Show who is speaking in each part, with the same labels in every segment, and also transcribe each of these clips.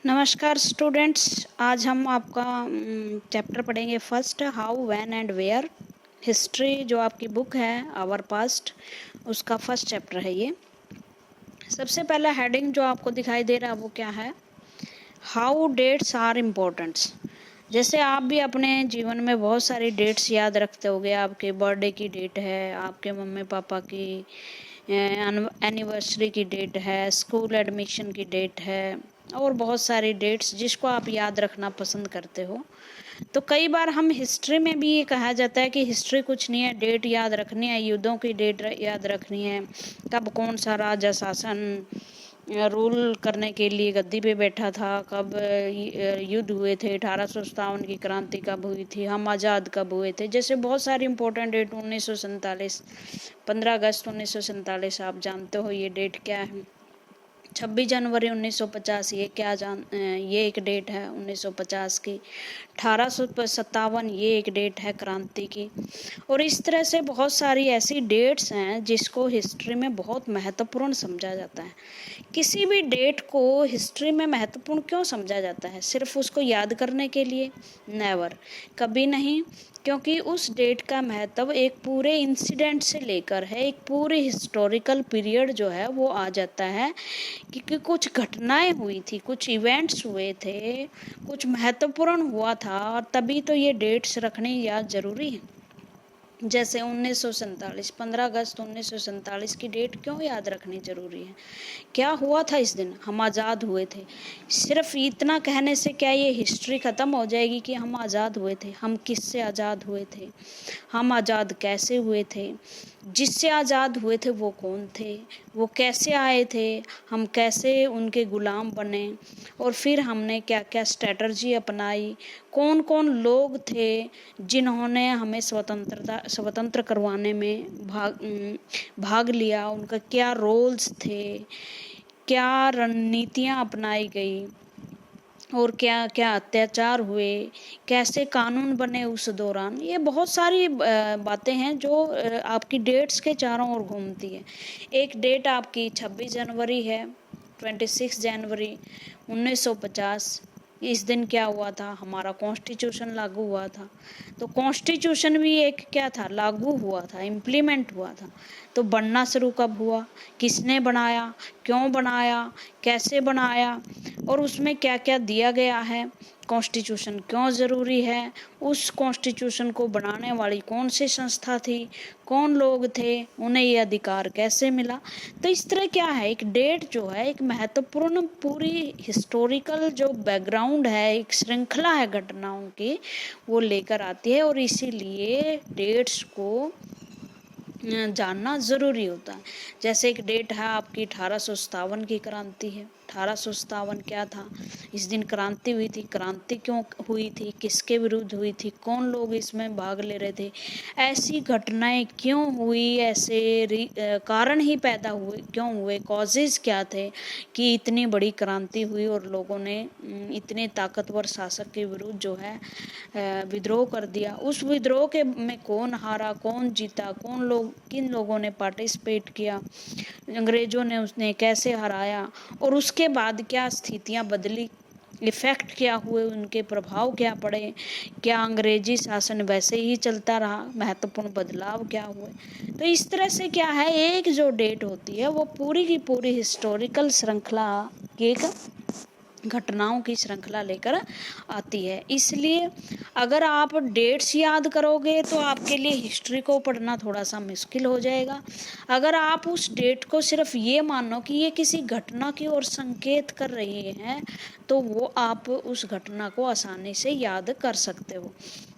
Speaker 1: नमस्कार स्टूडेंट्स, आज हम आपका चैप्टर पढ़ेंगे first, how when and where. History जो आपकी बुक है आवर पास्ट, उसका फर्स्ट चैप्टर है ये। सबसे पहला हेडिंग जो आपको दिखाई दे रहा है वो क्या है? How dates are importants. जैसे आप भी अपने जीवन में बहुत सारी डेट्स याद रखते होगे। आपके बर्थडे की डेट है, आपके मम्मी पापा की एनिवर्सरी की डेट है, स्कूल एडमिशन की डेट है और बहुत सारी डेट्स जिसको आप याद रखना पसंद करते हो। तो कई बार हम हिस्ट्री में भी ये कहा जाता है कि हिस्ट्री कुछ नहीं है, डेट याद रखनी है, युद्धों की डेट याद रखनी है, कब कौन सा राजा शासन रूल करने के लिए गद्दी पे बैठा था, कब युद्ध हुए थे, 1857 की क्रांति कब हुई थी, हम आज़ाद कब हुए थे। जैसे बहुत सारी इंपॉर्टेंट डेट, 1947, 15 अगस्त 1947 आप जानते हो ये डेट क्या है। 26 जनवरी 1950 ये एक डेट है 1950 की। 1857 ये एक डेट है क्रांति की। और इस तरह से बहुत सारी ऐसी डेट्स हैं जिसको हिस्ट्री में बहुत महत्वपूर्ण समझा जाता है। किसी भी डेट को हिस्ट्री में महत्वपूर्ण क्यों समझा जाता है? सिर्फ उसको याद करने के लिए? नेवर, कभी नहीं। क्योंकि उस डेट का महत्व एक पूरे इंसिडेंट से लेकर है, एक पूरे हिस्टोरिकल पीरियड जो है वो आ जाता है, क्योंकि कुछ घटनाएं हुई थी, कुछ इवेंट्स हुए थे, कुछ महत्वपूर्ण हुआ था, और तभी तो ये डेट्स रखनी याद जरूरी है। जैसे 1947, 15 अगस्त 1947 की डेट क्यों याद रखनी जरूरी है? क्या हुआ था इस दिन? हम आज़ाद हुए थे। सिर्फ इतना कहने से क्या ये हिस्ट्री ख़त्म हो जाएगी कि हम आज़ाद हुए थे? हम किससे आज़ाद हुए थे? हम आज़ाद कैसे हुए थे? जिससे आज़ाद हुए थे वो कौन थे? वो कैसे आए थे? हम कैसे उनके गुलाम बने? और फिर हमने क्या क्या स्ट्रेटजी अपनाई? कौन कौन लोग थे जिन्होंने हमें स्वतंत्र करवाने में भाग लिया? उनका क्या रोल्स थे? क्या रणनीतियाँ अपनाई गई? और क्या क्या अत्याचार हुए? कैसे कानून बने उस दौरान? ये बहुत सारी बातें हैं जो आपकी डेट्स के चारों ओर घूमती है। एक डेट आपकी 26 जनवरी है, 26 जनवरी 1950। इस दिन क्या हुआ था? हमारा कॉन्स्टिट्यूशन लागू हुआ था। तो कॉन्स्टिट्यूशन भी एक क्या था? लागू हुआ था, इम्प्लीमेंट हुआ था। तो बनना शुरू कब हुआ? किसने बनाया? क्यों बनाया? कैसे बनाया? और उसमें क्या क्या दिया गया है? कॉन्स्टिट्यूशन क्यों ज़रूरी है? उस कॉन्स्टिट्यूशन को बनाने वाली कौन सी संस्था थी? कौन लोग थे? उन्हें ये अधिकार कैसे मिला? तो इस तरह क्या है, एक डेट जो है एक महत्वपूर्ण पूरी हिस्टोरिकल जो बैकग्राउंड है, एक श्रृंखला है घटनाओं की, वो लेकर आती है। और इसीलिए डेट्स को जानना ज़रूरी होता है। जैसे एक डेट है आपकी 1857 की क्रांति है। 1857 क्या था? इस दिन क्रांति हुई थी। क्रांति क्यों हुई थी? किसके विरुद्ध हुई थी? कौन लोग इसमें भाग ले रहे थे? ऐसी घटनाएं क्यों हुई? ऐसे कारण ही पैदा हुए क्यों हुए? कॉजेज क्या थे कि इतनी बड़ी क्रांति हुई और लोगों ने इतने ताकतवर शासक के विरुद्ध जो है विद्रोह कर दिया? उस विद्रोह के में कौन हारा, कौन जीता, किन लोगों ने पार्टिसिपेट किया, अंग्रेजों ने उसने कैसे हराया, और उसके बाद क्या स्थितियां बदली, इफ़ेक्ट क्या हुए, उनके प्रभाव क्या पड़े, क्या अंग्रेजी शासन वैसे ही चलता रहा, महत्वपूर्ण बदलाव क्या हुए? तो इस तरह से क्या है, एक जो डेट होती है वो पूरी की पूरी हिस्टोरिकल श्रृंखला की एक घटनाओं की श्रृंखला लेकर आती है। इसलिए अगर आप डेट्स याद करोगे तो आपके लिए हिस्ट्री को पढ़ना थोड़ा सा मुश्किल हो जाएगा। अगर आप उस डेट को सिर्फ ये मानो कि ये किसी घटना की ओर संकेत कर रही हैं, तो वो आप उस घटना को आसानी से याद कर सकते हो।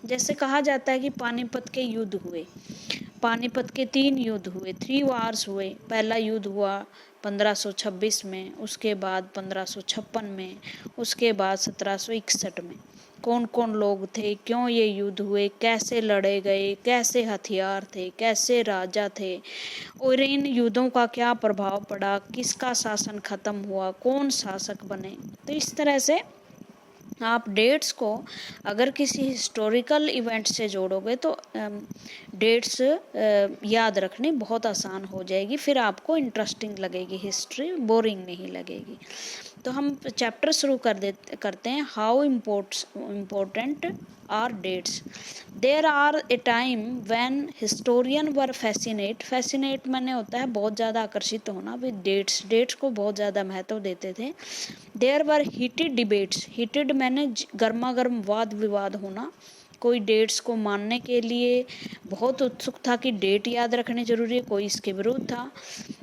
Speaker 1: जैसे कहा जाता है कि पानीपत के युद्ध हुए। पानीपत के 3 युद्ध हुए, 3 वार्स हुए। पहला युद्ध हुआ 1526 में, उसके बाद 1556 में, उसके बाद 1761 में। कौन कौन लोग थे? क्यों ये युद्ध हुए? कैसे लड़े गए? कैसे हथियार थे? कैसे राजा थे? और इन युद्धों का क्या प्रभाव पड़ा? किसका शासन खत्म हुआ? कौन शासक बने? तो इस तरह से आप डेट्स को अगर किसी हिस्टोरिकल इवेंट से जोड़ोगे तो डेट्स याद रखनी बहुत आसान हो जाएगी। फिर आपको इंटरेस्टिंग लगेगी हिस्ट्री, बोरिंग नहीं लगेगी। तो हम चैप्टर शुरू करते हैं, how important are dates. There are a time when historian were fascinate माने होता है बहुत ज़्यादा आकर्षित होना, विद डेट्स को बहुत ज़्यादा महत्व देते थे। देर वर हीटेड डिबेट्स, हीटेड मैंने गर्मा गर्म वाद विवाद होना, कोई डेट्स को मानने के लिए बहुत उत्सुक था कि डेट याद रखने जरूरी है, कोई इसके विरुद्ध था।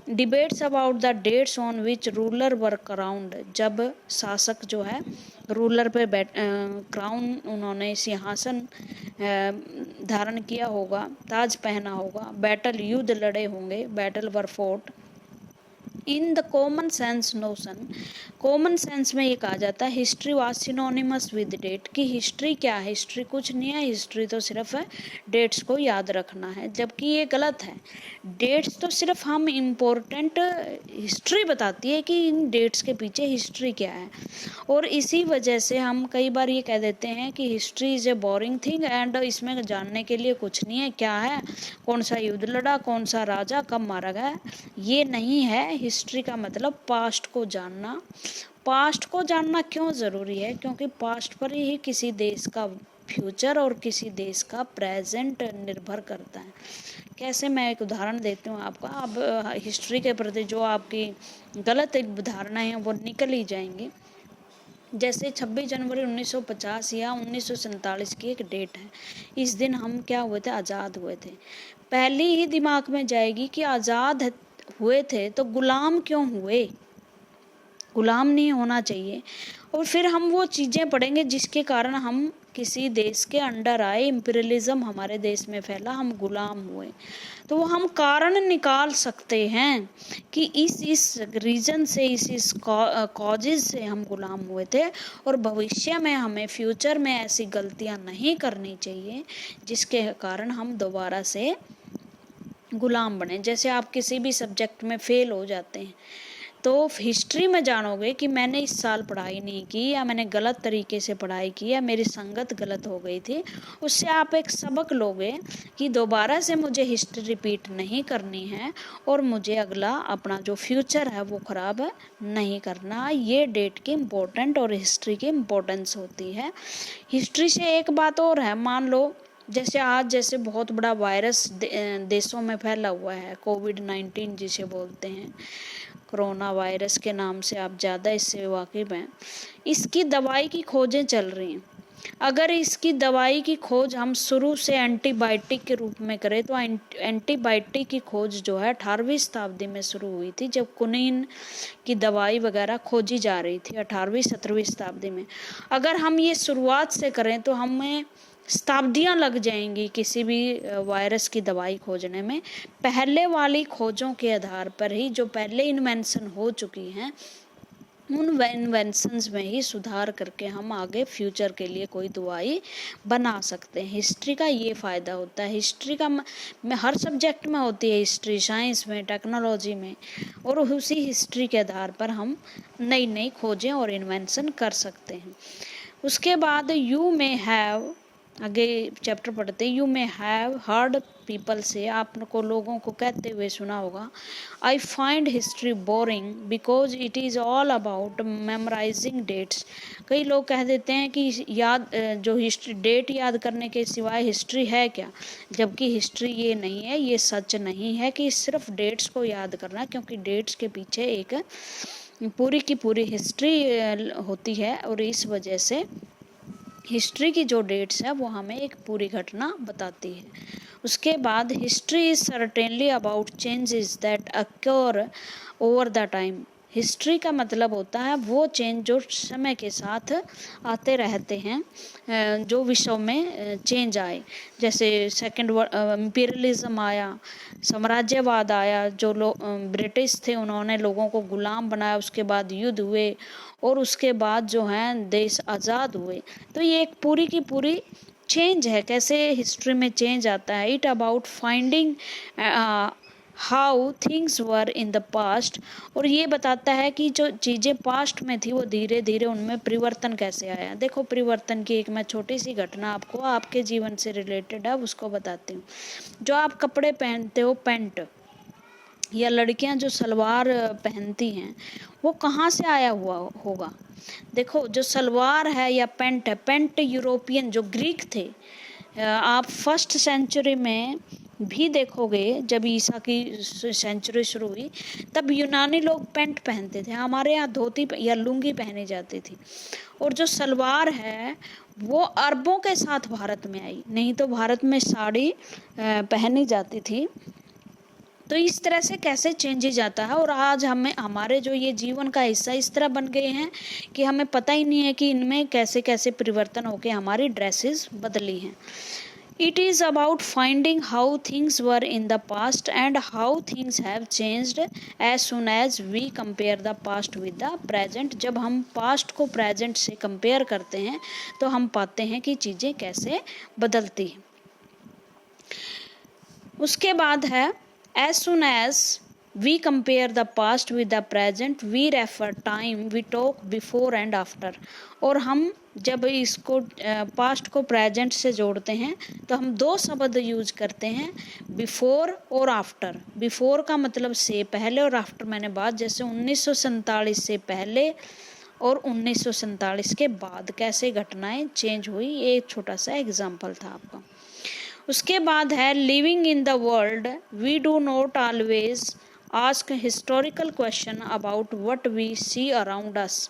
Speaker 1: Debates about the dates on which ruler were crowned, जब शासक जो है रूलर पे क्राउन उन्होंने सिंहासन धारण किया होगा, ताज पहना होगा, बैटल युद्ध लड़े होंगे, battle were fought in the common sense notion. Common sense में ये कहा जाता है history was synonymous with date, कि हिस्ट्री क्या है, हिस्ट्री कुछ नहीं है, हिस्ट्री तो सिर्फ है डेट्स को याद रखना है, जबकि ये गलत है। डेट्स तो सिर्फ हम इम्पोर्टेंट हिस्ट्री बताती है कि इन डेट्स के पीछे हिस्ट्री क्या है, और इसी वजह से हम कई बार ये कह देते हैं कि history is a boring thing and इसमें जानने के लिए कुछ नहीं है, क्या है, कौन सा युद्ध लड़ा, कौन सा राजा कब मारा गया, ये नहीं है। हिस्ट्री का मतलब पास्ट को जानना। पास्ट को जानना क्यों ज़रूरी है, क्योंकि पास्ट पर ही किसी देश का फ्यूचर और किसी देश का प्रेजेंट निर्भर करता है। कैसे, मैं एक उदाहरण देती हूँ आपका, अब हिस्ट्री के प्रति जो आपकी गलत एक धारणा है वो निकल ही जाएंगी। जैसे 26 जनवरी 1950 या 1947 की एक डेट है, इस दिन हम क्या हुए थे, आज़ाद हुए थे। पहले ही दिमाग में जाएगी कि आज़ाद हुए थे तो गुलाम क्यों हुए, गुलाम नहीं होना चाहिए। और फिर हम वो चीज़ें पढ़ेंगे जिसके कारण हम किसी देश के अंडर आए, इम्पीरियलिज्म हमारे देश में फैला, हम गुलाम हुए, तो वो हम कारण निकाल सकते हैं कि इस रीजन से, इस कॉजेज से हम गुलाम हुए थे, और भविष्य में हमें फ्यूचर में ऐसी गलतियां नहीं करनी चाहिए जिसके कारण हम दोबारा से गुलाम बने। जैसे आप किसी भी सब्जेक्ट में फेल हो जाते हैं तो हिस्ट्री में जानोगे कि मैंने इस साल पढ़ाई नहीं की, या मैंने गलत तरीके से पढ़ाई की, या मेरी संगत गलत हो गई थी, उससे आप एक सबक लोगे कि दोबारा से मुझे हिस्ट्री रिपीट नहीं करनी है और मुझे अगला अपना जो फ्यूचर है वो ख़राब नहीं करना। ये डेट की इम्पोर्टेंट और हिस्ट्री की इम्पोर्टेंस होती है। हिस्ट्री से एक बात और है, मान लो जैसे आज जैसे बहुत बड़ा वायरस देशों में फैला हुआ है, कोविड-19 जिसे बोलते हैं, कोरोना वायरस के नाम से आप ज़्यादा इससे वाकिफ़ हैं। इसकी दवाई की खोजें चल रही हैं। अगर इसकी दवाई की खोज हम शुरू से एंटीबायोटिक के रूप में करें तो एंटीबायोटिक की खोज जो है 18वीं शताब्दी में शुरू हुई थी, जब कुनीन की दवाई वगैरह खोजी जा रही थी 18वीं 17वीं शताब्दी में। अगर हम ये शुरुआत से करें तो हमें शताब्दियाँ लग जाएंगी किसी भी वायरस की दवाई खोजने में। पहले वाली खोजों के आधार पर ही जो पहले इन्वेंशन हो चुकी हैं उन इन्वेंशंस में ही सुधार करके हम आगे फ्यूचर के लिए कोई दवाई बना सकते हैं। हिस्ट्री का ये फ़ायदा होता है। हिस्ट्री का में हर सब्जेक्ट में होती है हिस्ट्री, साइंस में, टेक्नोलॉजी में, और उसी हिस्ट्री के आधार पर हम नई नई खोजें और इन्वेंशन कर सकते हैं। उसके बाद यू मे हैव, आगे चैप्टर पढ़ते हैं, you may have heard people से, आपको लोगों को कहते हुए सुना होगा, I find history boring because it is all about memorising dates. कई लोग कह देते हैं कि जो हिस्ट्री डेट याद करने के सिवाय हिस्ट्री है क्या, जबकि हिस्ट्री ये नहीं है, ये सच नहीं है कि सिर्फ डेट्स को याद करना, क्योंकि डेट्स के पीछे एक पूरी की पूरी हिस्ट्री होती है, और इस वजह से हिस्ट्री की जो डेट्स है वो हमें एक पूरी घटना बताती है। उसके बाद history is certainly about changes that acquire over the time. History का मतलब होता है वो चेंज जो समय के साथ आते रहते हैं, जो विश्व में चेंज आए। जैसे सेकंड इम्पीरियलिज्म आया, साम्राज्यवाद आया, जो लोग ब्रिटिश थे उन्होंने लोगों को गुलाम बनाया, उसके बाद युद्ध हुए, और उसके बाद जो है देश आज़ाद हुए। तो ये एक पूरी की पूरी चेंज है, कैसे हिस्ट्री में चेंज आता है। It about finding how things were in the past, और ये बताता है कि जो चीज़ें पास्ट में थी वो धीरे धीरे उनमें परिवर्तन कैसे आया। देखो, परिवर्तन की एक मैं छोटी सी घटना आपको आपके जीवन से रिलेटेड है उसको बताती हूँ। जो आप कपड़े पहनते हो, पैंट, या लड़कियां जो सलवार पहनती हैं वो कहाँ से आया हुआ होगा। देखो जो सलवार है या पैंट है, पैंट यूरोपियन जो ग्रीक थे, आप फर्स्ट सेंचुरी में भी देखोगे, जब ईसा की सेंचुरी शुरू हुई तब यूनानी लोग पैंट पहनते थे, हमारे यहाँ धोती या लुंगी पहनी जाती थी। और जो सलवार है वो अरबों के साथ भारत में आई, नहीं तो भारत में साड़ी पहनी जाती थी। तो इस तरह से कैसे चेंज ही जाता है, और आज हमें हमारे जो ये जीवन का हिस्सा इस तरह बन गए हैं कि हमें पता ही नहीं है कि इनमें कैसे कैसे परिवर्तन होके हमारी ड्रेसेस बदली हैं। It is about finding how things were in the past and how things have changed as soon as we compare the past with the present। जब हम past को present से compare करते हैं तो हम पाते हैं कि चीज़ें कैसे बदलती हैं। उसके बाद है as soon as we compare the past with the present we refer time we talk before and after। और हम जब इसको पास्ट को प्रेजेंट से जोड़ते हैं तो हम दो शब्द यूज करते हैं, बिफोर और आफ्टर। बिफोर का मतलब से पहले और आफ्टर मैंने बाद, जैसे 1947 से पहले और 1947 के बाद कैसे घटनाएं चेंज हुई, ये एक छोटा सा एग्जाम्पल था आपका। उसके बाद है living in the world we do not always ask historical question about what we see around us.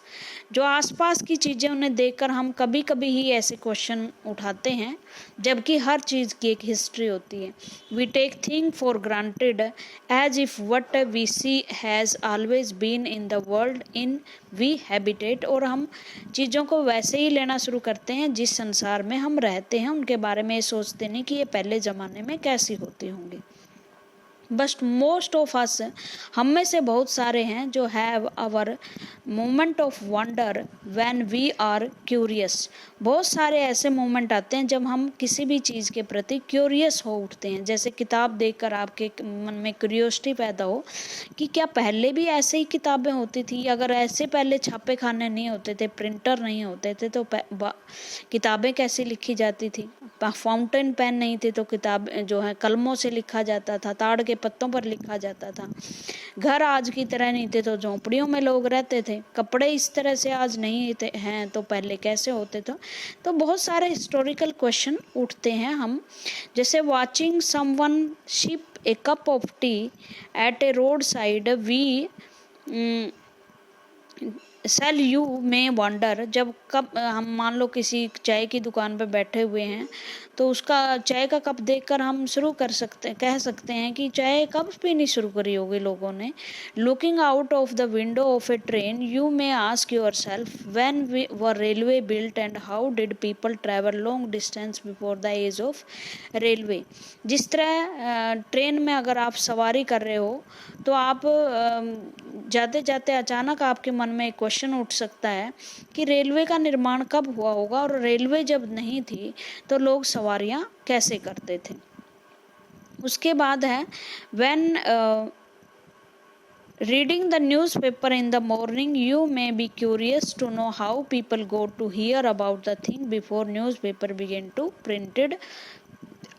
Speaker 1: जो आसपास की चीज़ें उन्हें देखकर हम कभी कभी ही ऐसे क्वेश्चन उठाते हैं, जबकि हर चीज़ की एक हिस्ट्री होती है। We take thing for granted as if what we see has always been in the world in we habitat. और हम चीज़ों को वैसे ही लेना शुरू करते हैं जिस संसार में हम रहते हैं, उनके बारे में सोचते नहीं कि ये पहले ज़माने में कैसी होती होंगी। बट मोस्ट ऑफ अस, हम में से बहुत सारे हैं जो have our moment of wonder when we are curious. बहुत सारे ऐसे मोमेंट आते हैं जब हम किसी भी चीज़ के प्रति क्यूरियस हो उठते हैं, जैसे किताब देखकर आपके मन में क्यूरियोसिटी पैदा हो कि क्या पहले भी ऐसे ही किताबें होती थी, अगर ऐसे पहले छापे खाने नहीं होते थे, प्रिंटर नहीं होते थे तो किताबें कैसी लिखी जाती थी। फाउंटेन पेन नहीं थे तो किताब जो है कलमों से लिखा जाता था, ताड़ के पत्तों पर लिखा जाता था। घर आज की तरह नहीं थे तो झोंपड़ियों में लोग रहते थे। कपड़े इस तरह से आज नहीं हैं तो पहले कैसे होते थे। तो बहुत सारे हिस्टोरिकल क्वेश्चन उठते हैं हम, जैसे watching someone ship a cup of tea at a road side we sell you में वंडर। जब कप हम मान लो किसी चाय की दुकान पर बैठे हुए हैं तो उसका चाय का कप देखकर हम कह सकते हैं कि चाय कब पीनी शुरू करी होगी लोगों ने। Looking out of the window of a train you may ask yourself when were railway built and how did people travel long distance before the age of railway. जिस तरह ट्रेन में अगर आप सवारी कर रहे हो तो आप जाते जाते अचानक आपके मन में एक क्वेश्चन उठ सकता है कि रेलवे का निर्माण कब हुआ होगा, और रेलवे जब नहीं थी तो लोग सवारियां कैसे करते थे। उसके बाद है when reading the newspaper in the morning you may be curious to know how people go to hear about the thing before newspaper begin to printed.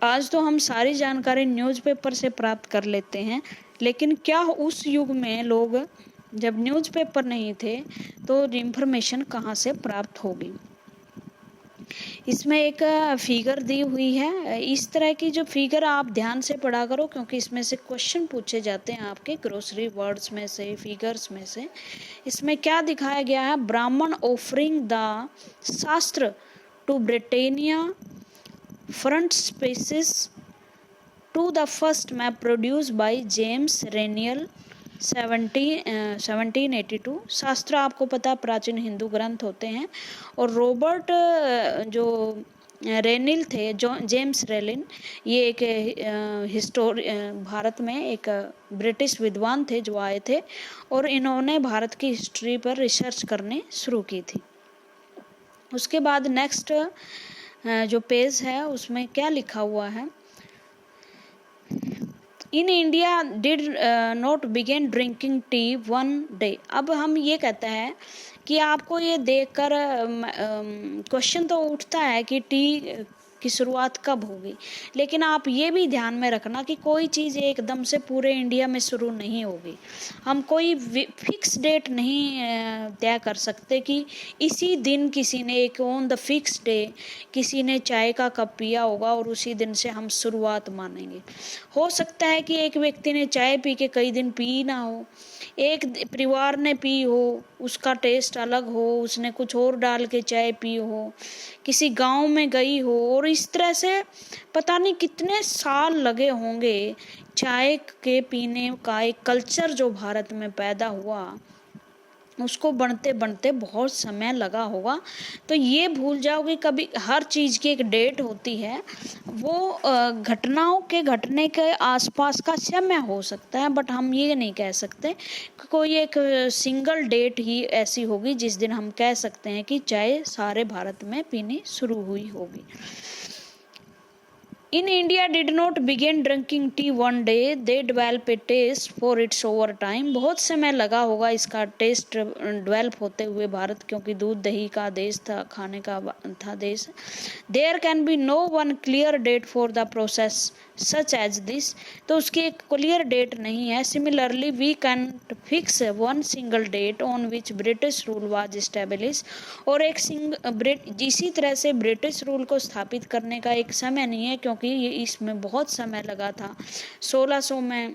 Speaker 1: आज तो हम सारी जानकारी न्यूज़पेपर से प्राप्त कर लेते हैं, लेकिन क्या उस युग में लोग जब न्यूज़पेपर नहीं थे तो इन्फॉर्मेशन कहाँ से प्राप्त होगी। इसमें एक फिगर दी हुई है, इस तरह की जो फिगर आप ध्यान से पढ़ा करो क्योंकि इसमें से क्वेश्चन पूछे जाते हैं आपके ग्रोसरी वर्ड्स में से, फिगर्स में से। इसमें क्या दिखाया गया है, Brahmin offering the shastra to Britannia frontispiece to the first map produced by James Rennell 1782। शास्त्र आपको पता प्राचीन हिंदू ग्रंथ होते हैं, और रॉबर्ट जो रेनिल थे, जो जेम्स रेलिन, ये एक भारत में एक ब्रिटिश विद्वान थे जो आए थे और इन्होंने भारत की हिस्ट्री पर रिसर्च करने शुरू की थी। उसके बाद नेक्स्ट जो पेज है उसमें क्या लिखा हुआ है, in India did not begin drinking tea one day. अब हम ये कहते हैं कि आपको ये देखकर क्वेश्चन तो उठता है कि टी की शुरुआत कब होगी। लेकिन आप ये भी ध्यान में रखना कि कोई चीज़ एकदम से पूरे इंडिया में शुरू नहीं होगी। हम कोई फिक्स डेट नहीं तय कर सकते कि इसी दिन किसी ने एक ऑन द फिक्स डे किसी ने चाय का कप पिया होगा और उसी दिन से हम शुरुआत मानेंगे। हो सकता है कि एक व्यक्ति ने चाय पी के कई दिन पी ना हो, एक परिवार ने पी हो, उसका टेस्ट अलग हो, उसने कुछ और डाल के चाय पी हो, किसी गांव में गई हो, और इस तरह से पता नहीं कितने साल लगे होंगे चाय के पीने का एक कल्चर जो भारत में पैदा हुआ, उसको बनते बनते बहुत समय लगा होगा। तो ये भूल जाओगे कभी, हर चीज़ की एक डेट होती है, वो घटनाओं के घटने के आसपास का समय हो सकता है, बट हम ये नहीं कह सकते कि कोई एक सिंगल डेट ही ऐसी होगी जिस दिन हम कह सकते हैं कि चाय सारे भारत में पीनी शुरू हुई होगी। In India did not begin drinking tea one day, they develop a taste for its over time। बहुत समय लगा होगा इसका टेस्ट डेवलप होते हुए भारत, क्योंकि दूध दही का देश था, खाने का था देश। There can be no one clear date for the process such as this। तो उसकी एक क्लियर डेट नहीं है। Similarly we can fix one single date on which British rule was established। और इसी तरह से ब्रिटिश रूल को स्थापित करने का एक समय नहीं है, क्योंकि ये इसमें बहुत समय लगा था। 1600 में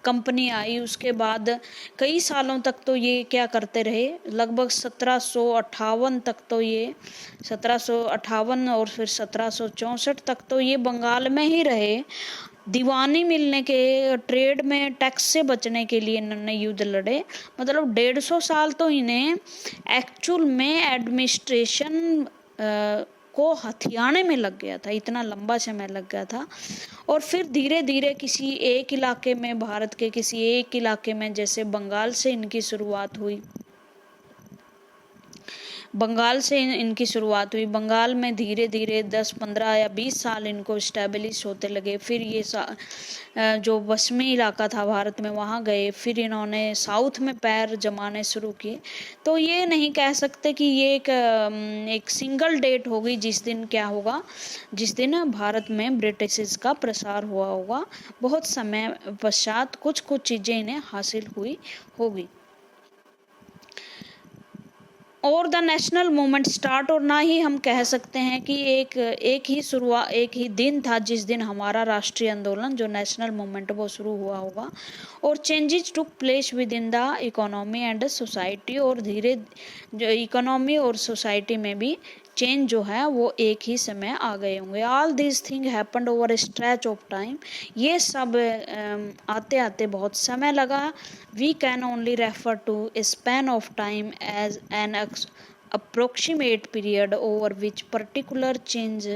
Speaker 1: कंपनी आई, उसके बाद कई सालों तक तो ये क्या करते रहे, लगभग 1758 तक तो ये 1758 और फिर 1764 तक तो ये बंगाल में ही रहे। दीवानी मिलने के, ट्रेड में टैक्स से बचने के लिए इन्होंने युद्ध लड़े। मतलब 150 साल तो इन्हें एक्चुअल में एडमिनिस्ट्रेशन को हथियाने में लग गया था, इतना लंबा समय लग गया था। और फिर धीरे धीरे किसी एक इलाके में, भारत के किसी एक इलाके में, जैसे बंगाल से इनकी शुरुआत हुई, बंगाल में धीरे धीरे 10, 15 या 20 साल इनको इस्टेब्लिश होते लगे। फिर ये जो पश्चिमी इलाका था भारत में वहाँ गए, फिर इन्होंने साउथ में पैर जमाने शुरू किए। तो ये नहीं कह सकते कि ये एक सिंगल डेट होगी जिस दिन क्या होगा, जिस दिन भारत में ब्रिटिश का प्रसार हुआ होगा। बहुत समय पश्चात कुछ कुछ चीज़ें इन्हें हासिल हुई होगी। और द नेशनल मूवमेंट स्टार्ट, और ना ही हम कह सकते हैं कि एक ही दिन था जिस दिन हमारा राष्ट्रीय आंदोलन जो नेशनल मूवमेंट वो शुरू हुआ होगा। और changes took place with in the economy and society, और धीरे जो इकोनॉमी और सोसाइटी में भी चेंज जो है वो एक ही समय आ गए होंगे। All this thing happened over a stretch of time. ये सब आते आते बहुत समय लगा। We can only refer to a span of time as an approximate period over which particular change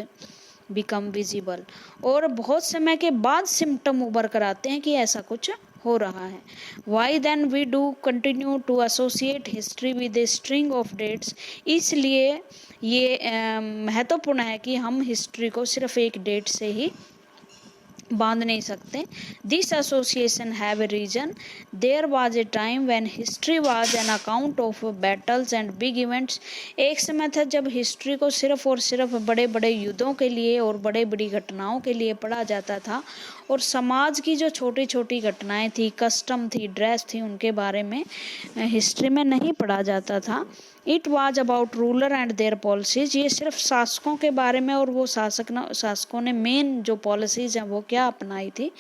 Speaker 1: become visible. और बहुत समय के बाद सिम्टम उभर कर आते हैं कि ऐसा कुछ हो रहा है। Why then we do continue to associate history with a string of dates. इसलिए ये महत्वपूर्ण है कि हम हिस्ट्री को सिर्फ एक डेट से ही बांध नहीं सकते। This association have a reason. There was a time when history was an account of battles and big events. एक समय था जब हिस्ट्री को सिर्फ और सिर्फ बड़े बड़े युद्धों के लिए और बड़े बड़ी घटनाओं के लिए पढ़ा जाता था, और समाज की जो छोटी छोटी घटनाएं थी, कस्टम थी, ड्रेस थी, उनके बारे में हिस्ट्री में नहीं पढ़ा जाता था। It was about ruler and there policies. ये सिर्फ शासकों के बारे में और वो शासकों ने मेन जो पॉलिसीज हैं वो क्या अपनाई थी,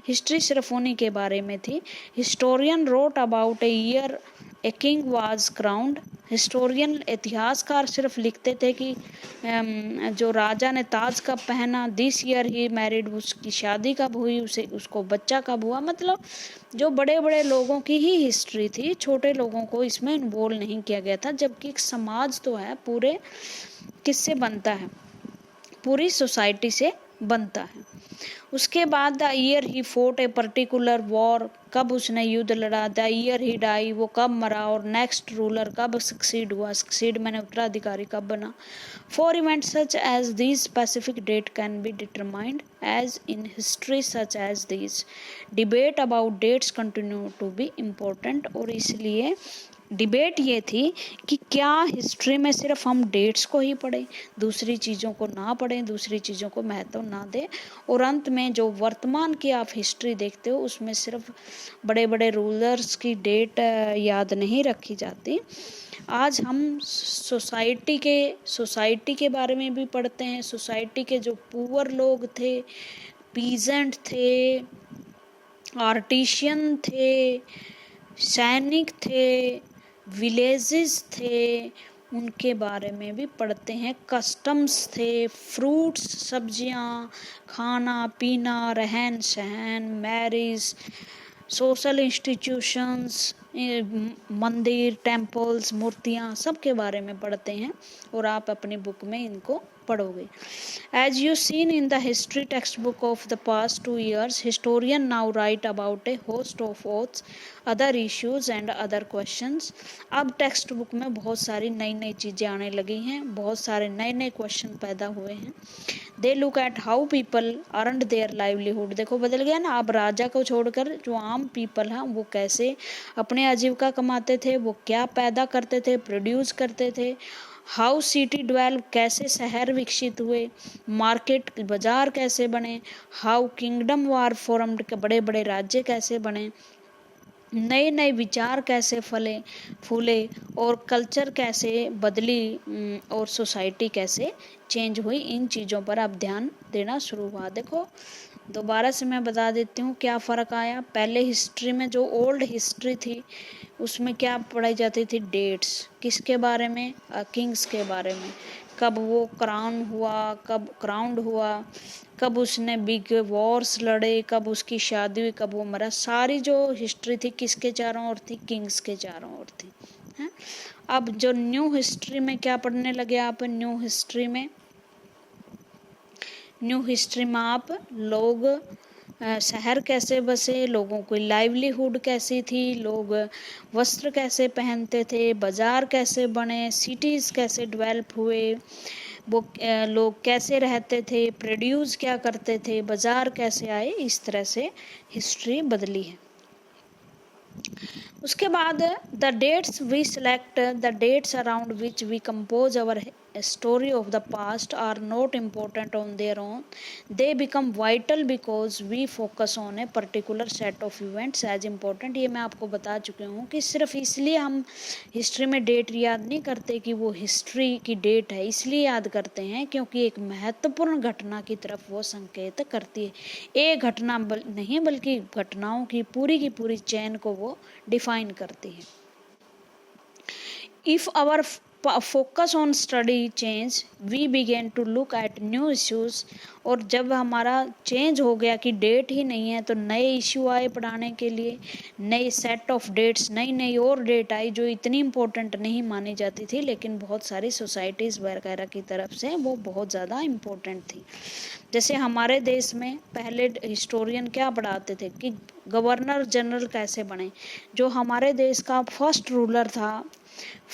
Speaker 1: हिस्ट्री सिर्फ उन्हीं के बारे में थी। Historian wrote about a year a king was crowned. Historian, इतिहासकार सिर्फ लिखते थे कि जो राजा ने ताज कब पहना, दिस ईयर ही मैरिड, उसकी शादी कब हुई, उसको बच्चा कब हुआ। मतलब जो बड़े बड़े लोगों की ही हिस्ट्री थी, छोटे लोगों को इसमें इन्वॉल्व नहीं किया गया था। जबकि एक समाज तो है पूरे किससे बनता है, पूरी सोसाइटी से बनता है। उसके बाद the year he fort a particular war, कब उसने युद्ध लड़ा, द ईयर ही डाई, वो कब मरा, और नेक्स्ट रूलर कब सक्सीड हुआ, सक्सीड मैंने उत्तराधिकारी कब बना। For events such as these specific date can be determined as in history such as these debate about dates continue to be important. और इसलिए डिबेट ये थी कि क्या हिस्ट्री में सिर्फ हम डेट्स को ही पढ़ें, दूसरी चीज़ों को ना पढ़ें, दूसरी चीज़ों को महत्व ना दें, और अंत में जो वर्तमान की आप हिस्ट्री देखते हो उसमें सिर्फ बड़े बड़े रूलर्स की डेट याद नहीं रखी जाती। आज हम सोसाइटी के बारे में भी पढ़ते हैं। सोसाइटी के जो पुअर लोग थे, पीजेंट थे, आर्टिशियन थे, सैनिक थे, विलेजेस थे, उनके बारे में भी पढ़ते हैं। कस्टम्स थे, फ्रूट्स, सब्जियां, खाना पीना, रहन सहन, मैरिज, सोशल इंस्टीट्यूशंस, मंदिर, टेम्पल्स, मूर्तियाँ, सब के बारे में पढ़ते हैं और आप अपनी बुक में इनको पढ़ोगे। As you seen in the history textbook of the past 2 years, historian now write about a host of oaths, other issues and other questions। अब टेक्स्ट बुक में बहुत सारी नई नई चीज़ें आने लगी हैं, बहुत सारे नए नए क्वेश्चन पैदा हुए हैं। They look at how people earned their livelihood. देखो बदल गया ना, अब राजा को छोड़कर जो आम पीपल हैं वो कैसे अपने आजीविका कमाते थे, वो क्या पैदा करते थे, प्रोड्यूस करते थे। हाउ सिटी डेवलप, कैसे शहर विकसित हुए, मार्केट बाजार कैसे बने, हाउ किंगडम वार फॉर्म्ड, बड़े बड़े राज्य कैसे बने, नए नए विचार कैसे फूले और कल्चर कैसे बदली और सोसाइटी कैसे चेंज हुई। इन चीज़ों पर अब ध्यान देना शुरू हुआ। देखो दोबारा से मैं बता देती हूँ क्या फ़र्क आया। पहले हिस्ट्री में जो ओल्ड हिस्ट्री थी उसमें क्या पढ़ाई जाती थी, डेट्स, किसके बारे में, किंग्स के बारे में, कब वो क्राउंड हुआ, कब उसने बिग वॉर्स लड़े, कब उसकी शादी हुई, कब वो मरा। सारी जो हिस्ट्री थी किसके चारों ओर थी, किंग्स के चारों ओर थी, है? अब जो न्यू हिस्ट्री में क्या पढ़ने लगे आप, न्यू हिस्ट्री में आप लोग शहर कैसे बसे, लोगों की लाइवलीहुड कैसी थी, लोग वस्त्र कैसे पहनते थे, बाजार कैसे बने, सिटीज़ कैसे डेवलप हुए, वो लोग कैसे रहते थे, प्रोड्यूस क्या करते थे, बाजार कैसे आए। इस तरह से हिस्ट्री बदली है। उसके बाद the dates we select, the dates around which we compose our story of the past are not important on their own, they become vital because we focus on a particular set of events as important। ये मैं आपको बता चुकी हूँ कि सिर्फ इसलिए हम हिस्ट्री में डेट याद नहीं करते कि वो हिस्ट्री की डेट है, इसलिए याद करते हैं क्योंकि एक महत्वपूर्ण घटना की तरफ वो संकेत करती है। एक घटना नहीं बल्कि घटनाओं की पूरी चेन को वो डिफाइन करती है। If our focus on study change, we began to look at new issues। और जब हमारा चेंज हो गया कि डेट ही नहीं है तो नए इश्यू आए पढ़ाने के लिए, नए सेट ऑफ डेट्स, नई और डेट आई जो इतनी इम्पोर्टेंट नहीं मानी जाती थी लेकिन बहुत सारी सोसाइटीज़ वगैरह की तरफ से वो बहुत ज़्यादा इम्पोर्टेंट थी। जैसे हमारे देश में पहले हिस्टोरियन क्या पढ़ाते थे कि गवर्नर जनरल कैसे बने। जो हमारे देश का फर्स्ट रूलर था,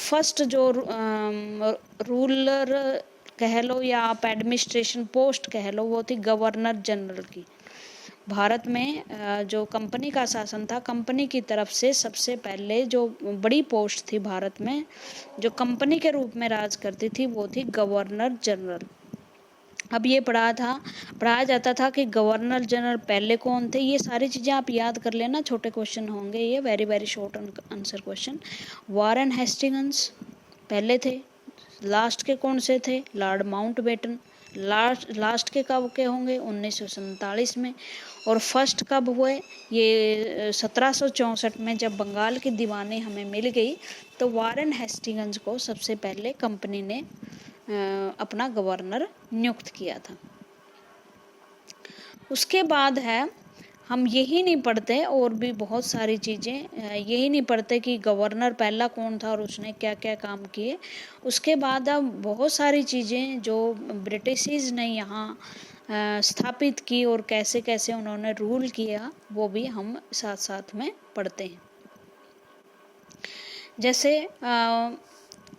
Speaker 1: फर्स्ट जो रूलर कह लो या आप एडमिनिस्ट्रेशन पोस्ट कह लो, वो थी गवर्नर जनरल की। भारत में जो कंपनी का शासन था, कंपनी की तरफ से सबसे पहले जो बड़ी पोस्ट थी भारत में, जो कंपनी के रूप में राज करती थी, वो थी गवर्नर जनरल। अब ये पढ़ाया जाता था कि गवर्नर जनरल पहले कौन थे। ये सारी चीज़ें आप याद कर लेना, छोटे क्वेश्चन होंगे ये, very short answer question. Warren Hastings पहले थे, लास्ट के कौन से थे, लॉर्ड माउंटबेटन। लास्ट के कब के होंगे, 1947 में। और फर्स्ट कब हुए, ये 1764 में जब बंगाल की दीवानी हमें मिल गई तो वारेन हेस्टिंग्स को सबसे पहले कंपनी ने अपना गवर्नर नियुक्त किया था। उसके बाद है, हम यही नहीं पढ़ते और भी बहुत सारी चीज़ें, यही नहीं पढ़ते कि गवर्नर पहला कौन था और उसने क्या क्या काम किए। उसके बाद अब बहुत सारी चीज़ें जो ब्रिटिशीज़ ने यहाँ स्थापित की और कैसे कैसे उन्होंने रूल किया, वो भी हम साथ साथ में पढ़ते हैं। जैसे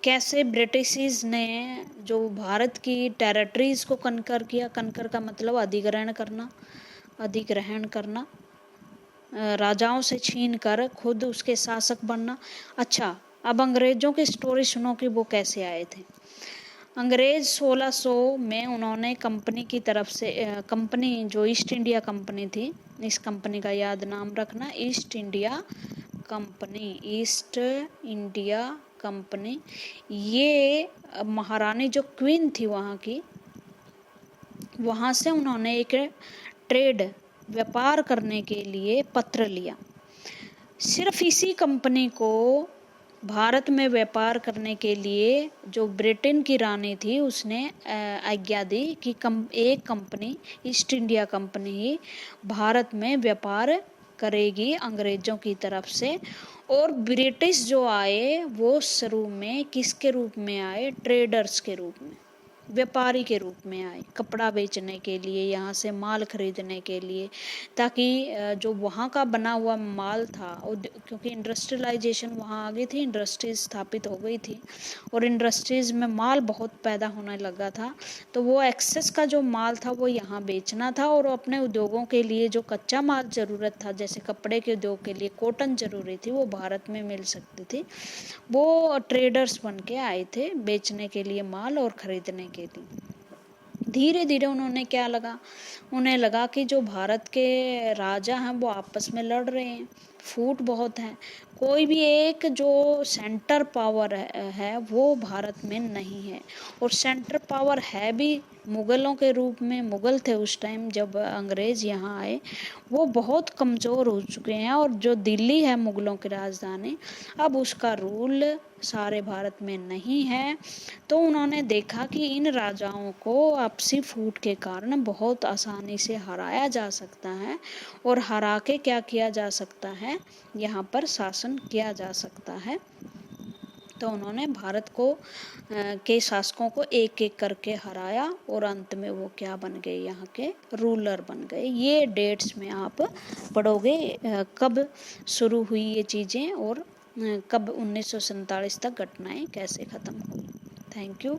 Speaker 1: कैसे ब्रिटिशीज़ ने जो भारत की टेरिटरीज़ को कनकर किया। कनकर का मतलब अधिग्रहण करना, राजाओं से छीन कर खुद उसके शासक बनना। अच्छा, अब अंग्रेज़ों की स्टोरी सुनो कि वो कैसे आए थे। अंग्रेज़ 1600 में उन्होंने कंपनी की तरफ से कंपनी जो ईस्ट इंडिया कंपनी थी, इस कंपनी का याद नाम रखना, east India company, east India company. ये महारानी जो क्वीन थी वहाँ की, वहाँ से उन्होंने एक ट्रेड व्यापार करने के लिए पत्र लिया। सिर्फ इसी कंपनी को भारत में व्यापार करने के लिए जो ब्रिटेन की रानी थी उसने आज्ञा दी कि एक कंपनी ईस्ट इंडिया कंपनी ही भारत में व्यापार करेगी अंग्रेज़ों की तरफ से। और ब्रिटिश जो आए वो शुरू में किसके रूप में आए? ट्रेडर्स के रूप में, व्यापारी के रूप में आए, कपड़ा बेचने के लिए, यहाँ से माल खरीदने के लिए, ताकि जो वहाँ का बना हुआ माल था, क्योंकि इंडस्ट्रियलाइजेशन वहाँ आ गई थी, इंडस्ट्रीज स्थापित हो गई थी और इंडस्ट्रीज़ में माल बहुत पैदा होने लगा था, तो वो एक्सेस का जो माल था वो यहाँ बेचना था और अपने उद्योगों के लिए जो कच्चा माल ज़रूरत था, जैसे कपड़े के उद्योग के लिए कॉटन ज़रूरी थी, वो भारत में मिल सकती थी। वो ट्रेडर्स बन के आए थे बेचने के लिए माल और ख़रीदने के लिए। धीरे धीरे उन्हें लगा कि जो भारत के राजा हैं वो आपस में लड़ रहे हैं, फूट बहुत है, कोई भी एक जो सेंटर पावर है वो भारत में नहीं है। और सेंटर पावर है भी मुग़लों के रूप में, मुग़ल थे उस टाइम जब अंग्रेज़ यहाँ आए, वो बहुत कमज़ोर हो चुके हैं। और जो दिल्ली है मुग़लों की राजधानी, अब उसका रूल सारे भारत में नहीं है। तो उन्होंने देखा कि इन राजाओं को आपसी फूट के कारण बहुत आसानी से हराया जा सकता है और हरा के क्या किया जा सकता है, यहाँ पर शासन किया जा सकता है। तो उन्होंने भारत को के शासकों को एक एक करके हराया और अंत में वो क्या बन गए? यहाँ के रूलर बन गए। ये डेट्स में आप पढ़ोगे कब शुरू हुई ये चीज़ें और कब 1947 तक घटनाएं कैसे ख़त्म हुई। Thank you.